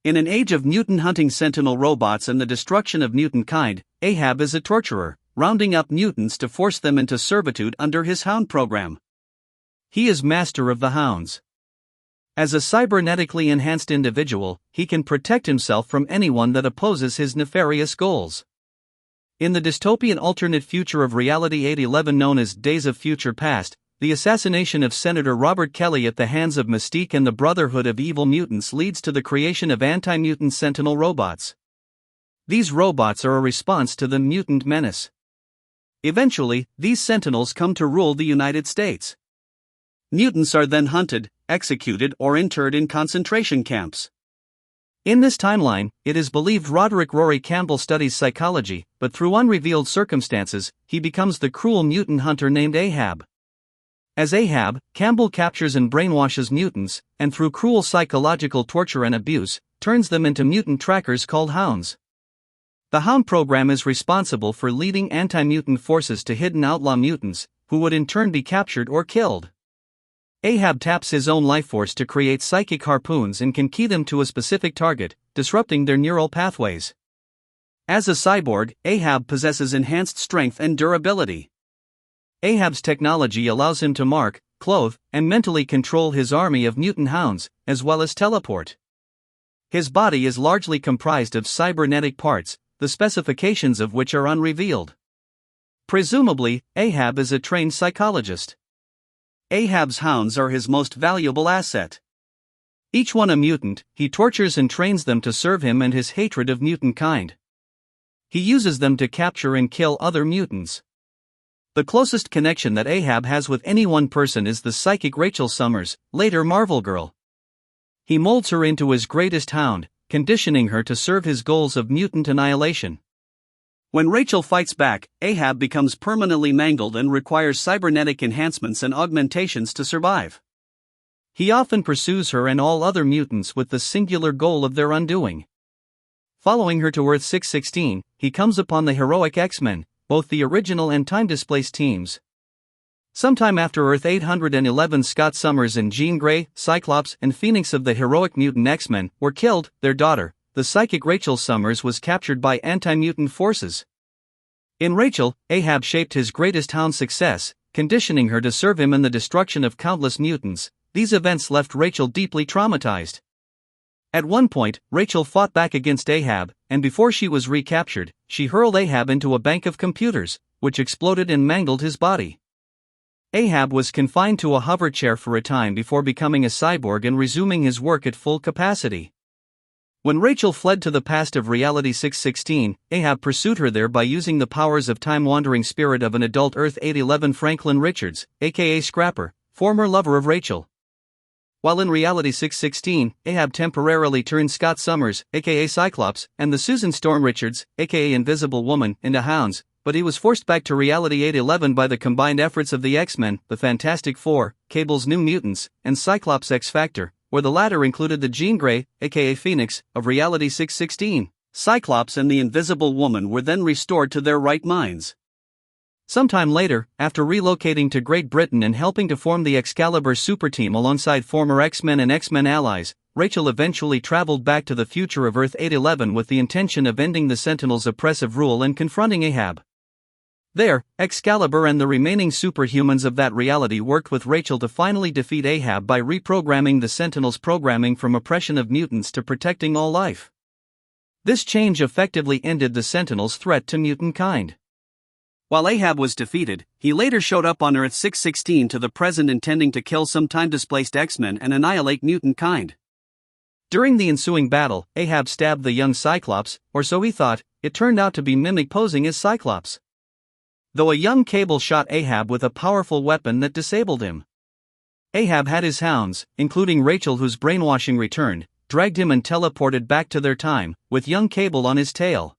In an age of mutant-hunting Sentinel robots and the destruction of mutant-kind, Ahab is a torturer, rounding up mutants to force them into servitude under his Hound program. He is master of the Hounds. As a cybernetically enhanced individual, he can protect himself from anyone that opposes his nefarious goals. In the dystopian alternate future of Reality 811 known as Days of Future Past, the assassination of Senator Robert Kelly at the hands of Mystique and the Brotherhood of Evil Mutants leads to the creation of anti-mutant Sentinel robots. These robots are a response to the mutant menace. Eventually, these Sentinels come to rule the United States. Mutants are then hunted, executed, or interred in concentration camps. In this timeline, it is believed Rory Campbell studies psychology, but through unrevealed circumstances, he becomes the cruel mutant hunter named Ahab. As Ahab, Campbell captures and brainwashes mutants, and through cruel psychological torture and abuse, turns them into mutant trackers called Hounds. The Hound program is responsible for leading anti-mutant forces to hidden outlaw mutants, who would in turn be captured or killed. Ahab taps his own life force to create psychic harpoons and can key them to a specific target, disrupting their neural pathways. As a cyborg, Ahab possesses enhanced strength and durability. Ahab's technology allows him to mark, clothe, and mentally control his army of mutant hounds, as well as teleport. His body is largely comprised of cybernetic parts, the specifications of which are unrevealed. Presumably, Ahab is a trained psychologist. Ahab's hounds are his most valuable asset. Each one a mutant, he tortures and trains them to serve him and his hatred of mutant kind. He uses them to capture and kill other mutants. The closest connection that Ahab has with any one person is the psychic Rachel Summers, later Marvel Girl. He molds her into his greatest hound, conditioning her to serve his goals of mutant annihilation. When Rachel fights back, Ahab becomes permanently mangled and requires cybernetic enhancements and augmentations to survive. He often pursues her and all other mutants with the singular goal of their undoing. Following her to Earth 616, he comes upon the heroic X-Men, both the original and time-displaced teams. Sometime after Earth 811, Scott Summers and Jean Grey, Cyclops, and Phoenix of the heroic mutant X-Men were killed. Their daughter, the psychic Rachel Summers, was captured by anti-mutant forces. In Rachel, Ahab shaped his greatest hound success, conditioning her to serve him in the destruction of countless mutants. These events left Rachel deeply traumatized. At one point, Rachel fought back against Ahab, and before she was recaptured, she hurled Ahab into a bank of computers, which exploded and mangled his body. Ahab was confined to a hover chair for a time before becoming a cyborg and resuming his work at full capacity. When Rachel fled to the past of Reality 616, Ahab pursued her there by using the powers of time-wandering spirit of an adult Earth 811 Franklin Richards, aka Scrapper, former lover of Rachel. While in Reality 616, Ahab temporarily turned Scott Summers, aka Cyclops, and the Susan Storm Richards, aka Invisible Woman, into Hounds, but he was forced back to Reality 811 by the combined efforts of the X-Men, the Fantastic Four, Cable's New Mutants, and Cyclops X-Factor, where the latter included the Jean Grey, aka Phoenix, of Reality 616. Cyclops and the Invisible Woman were then restored to their right minds. Sometime later, after relocating to Great Britain and helping to form the Excalibur superteam alongside former X-Men and X-Men allies, Rachel eventually traveled back to the future of Earth 811 with the intention of ending the Sentinels' oppressive rule and confronting Ahab. There, Excalibur and the remaining superhumans of that reality worked with Rachel to finally defeat Ahab by reprogramming the Sentinels' programming from oppression of mutants to protecting all life. This change effectively ended the Sentinels' threat to mutant kind. While Ahab was defeated, he later showed up on Earth 616 to the present intending to kill some time-displaced X-Men and annihilate mutant kind. During the ensuing battle, Ahab stabbed the young Cyclops, or so he thought. It turned out to be Mimic posing as Cyclops. Though a young Cable shot Ahab with a powerful weapon that disabled him. Ahab had his hounds, including Rachel whose brainwashing returned, dragged him and teleported back to their time, with young Cable on his tail.